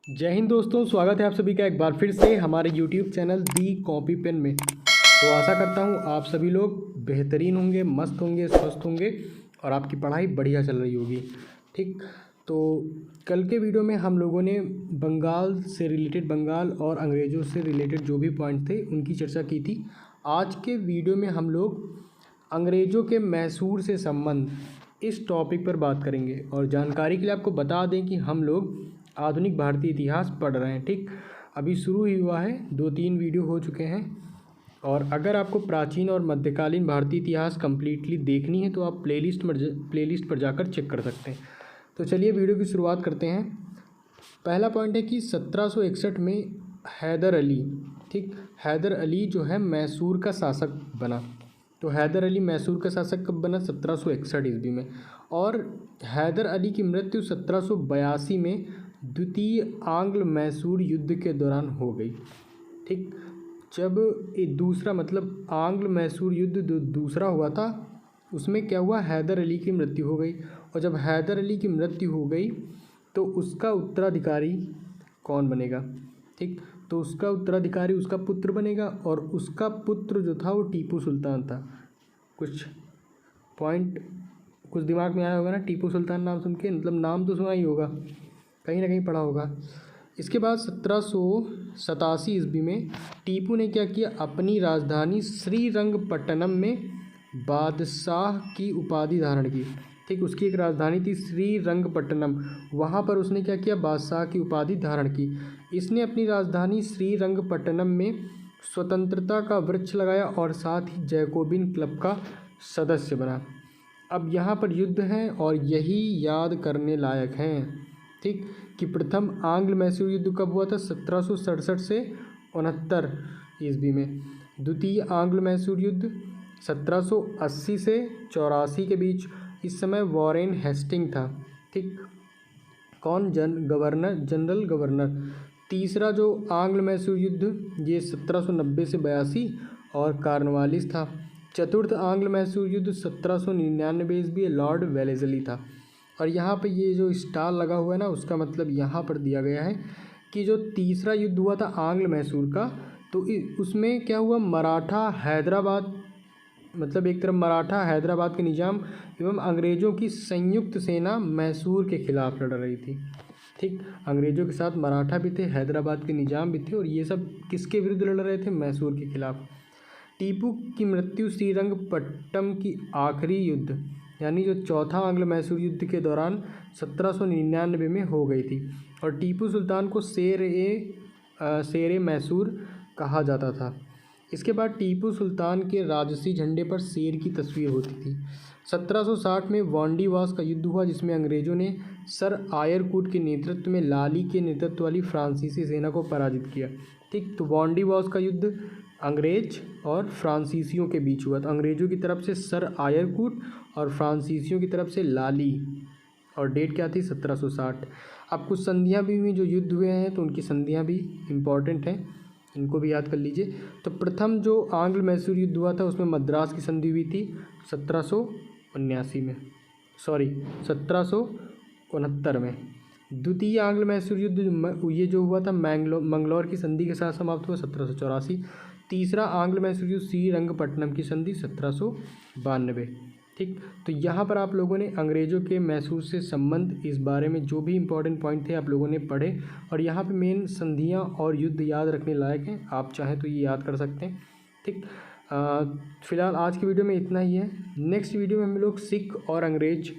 जय हिंद दोस्तों, स्वागत है आप सभी का एक बार फिर से हमारे YouTube चैनल दी कॉपी पेन में। तो आशा करता हूँ आप सभी लोग बेहतरीन होंगे, मस्त होंगे, स्वस्थ होंगे और आपकी पढ़ाई बढ़िया चल रही होगी। ठीक, तो कल के वीडियो में हम लोगों ने बंगाल से रिलेटेड, बंगाल और अंग्रेज़ों से रिलेटेड जो भी पॉइंट थे उनकी चर्चा की थी। आज के वीडियो में हम लोग अंग्रेज़ों के मैसूर से संबंध इस टॉपिक पर बात करेंगे। और जानकारी के लिए आपको बता दें कि हम लोग आधुनिक भारतीय इतिहास पढ़ रहे हैं। ठीक, अभी शुरू ही हुआ है, 2-3 वीडियो हो चुके हैं। और अगर आपको प्राचीन और मध्यकालीन भारतीय इतिहास कम्प्लीटली देखनी है तो आप प्लेलिस्ट पर जाकर चेक कर सकते हैं। तो चलिए वीडियो की शुरुआत करते हैं। पहला पॉइंट है कि 1761 में हैदर अली, ठीक, हैदर अली जो है मैसूर का शासक बना। तो हैदर अली मैसूर का शासक कब बना? 1761 ईस्वी में। और हैदर अली की मृत्यु 1782 में द्वितीय आंग्ल मैसूर युद्ध के दौरान हो गई। ठीक, जब दूसरा मतलब आंग्ल मैसूर युद्ध दूसरा हुआ था उसमें क्या हुआ, हैदर अली की मृत्यु हो गई। और जब हैदर अली की मृत्यु हो गई तो उसका उत्तराधिकारी कौन बनेगा? ठीक, तो उसका उत्तराधिकारी उसका पुत्र बनेगा। और उसका पुत्र जो था वो टीपू सुल्तान था। कुछ पॉइंट कुछ दिमाग में आया होगा ना, टीपू सुल्तान नाम सुन के, मतलब नाम तो सुना ही होगा, कहीं ना कहीं पढ़ा होगा। इसके बाद 1787 ईस्वी में टीपू ने क्या किया, अपनी राजधानी श्रीरंगपट्टनम में बादशाह की उपाधि धारण की। ठीक, उसकी एक राजधानी थी श्रीरंगपट्टनम, वहाँ पर उसने क्या किया, बादशाह की उपाधि धारण की। इसने अपनी राजधानी श्रीरंगपट्टनम में स्वतंत्रता का वृक्ष लगाया और साथ ही जैकोबिन क्लब का सदस्य बना। अब यहाँ पर युद्ध है और यही याद करने लायक हैं। ठीक, कि प्रथम आंग्ल मैसूर युद्ध कब हुआ था? 1767 से 69 ईस्वी में। द्वितीय आंग्ल मैसूर युद्ध 1780 से 84 के बीच। इस समय वॉरेन हेस्टिंग था। ठीक, कौन? General governor. तीसरा जो आंग्ल मैसूर युद्ध ये 1790 से 82 और कार्नवालिस था। चतुर्थ आंग्ल मैसूर युद्ध 1799 ईस्वी, लॉर्ड वेलेस्ली था। और यहाँ पे ये जो स्टार लगा हुआ है ना, उसका मतलब यहाँ पर दिया गया है कि जो तीसरा युद्ध हुआ था आंग्ल मैसूर का, तो उसमें क्या हुआ, मराठा हैदराबाद, मतलब एक तरफ मराठा हैदराबाद के निज़ाम एवं अंग्रेज़ों की संयुक्त सेना मैसूर के खिलाफ लड़ रही थी। ठीक, अंग्रेज़ों के साथ मराठा भी थे, हैदराबाद के निज़ाम भी थे, और ये सब किसके विरुद्ध लड़ रहे थे? मैसूर के खिलाफ। टीपू की मृत्यु श्रीरंगपट्टनम की आखिरी युद्ध यानी जो चौथा आंग्ल मैसूर युद्ध के दौरान 1799 में हो गई थी। और टीपू सुल्तान को शेर मैसूर कहा जाता था। इसके बाद टीपू सुल्तान के राजसी झंडे पर शेर की तस्वीर होती थी। 1760 में वांडीवास का युद्ध हुआ जिसमें अंग्रेज़ों ने सर आयरकूट के नेतृत्व में लाली के नेतृत्व वाली फ्रांसीसी सेना को पराजित किया। ठीक, तो वांडीवास का युद्ध अंग्रेज और फ्रांसीसियों के बीच हुआ था। अंग्रेज़ों की तरफ से सर आयरकूट और फ्रांसीसियों की तरफ से लाली। और डेट क्या थी? 1760। अब कुछ संधियाँ भी हुई जो युद्ध हुए हैं, तो उनकी संधियाँ भी इम्पॉर्टेंट हैं, इनको भी याद कर लीजिए। तो प्रथम जो आंग्ल मैसूर युद्ध हुआ था उसमें मद्रास की संधि हुई थी 1779 में, 1769 में। द्वितीय आंग्ल मैसूर युद्ध ये जो हुआ था मंगलौर की संधि के साथ समाप्त हुआ 1784। तीसरा आंग्ल मैसूर युद्ध श्रीरंगपट्टनम की संधि 1792। ठीक, तो यहाँ पर आप लोगों ने अंग्रेज़ों के मैसूर से संबंध, इस बारे में जो भी इम्पोर्टेंट पॉइंट थे आप लोगों ने पढ़े। और यहाँ पे मेन संधियाँ और युद्ध याद रखने लायक हैं, आप चाहें तो ये याद कर सकते हैं। ठीक, फिलहाल आज की वीडियो में इतना ही है। नेक्स्ट वीडियो में हम लोग सिख और अंग्रेज,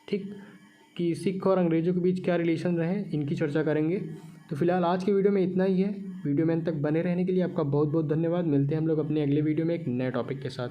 ठीक, कि सिख और अंग्रेज़ों के बीच क्या रिलेशन रहे, इनकी चर्चा करेंगे। तो फिलहाल आज की वीडियो में इतना ही है। वीडियो में अंत तक बने रहने के लिए आपका बहुत बहुत धन्यवाद। मिलते हैं हम लोग अपने अगले वीडियो में एक नए टॉपिक के साथ।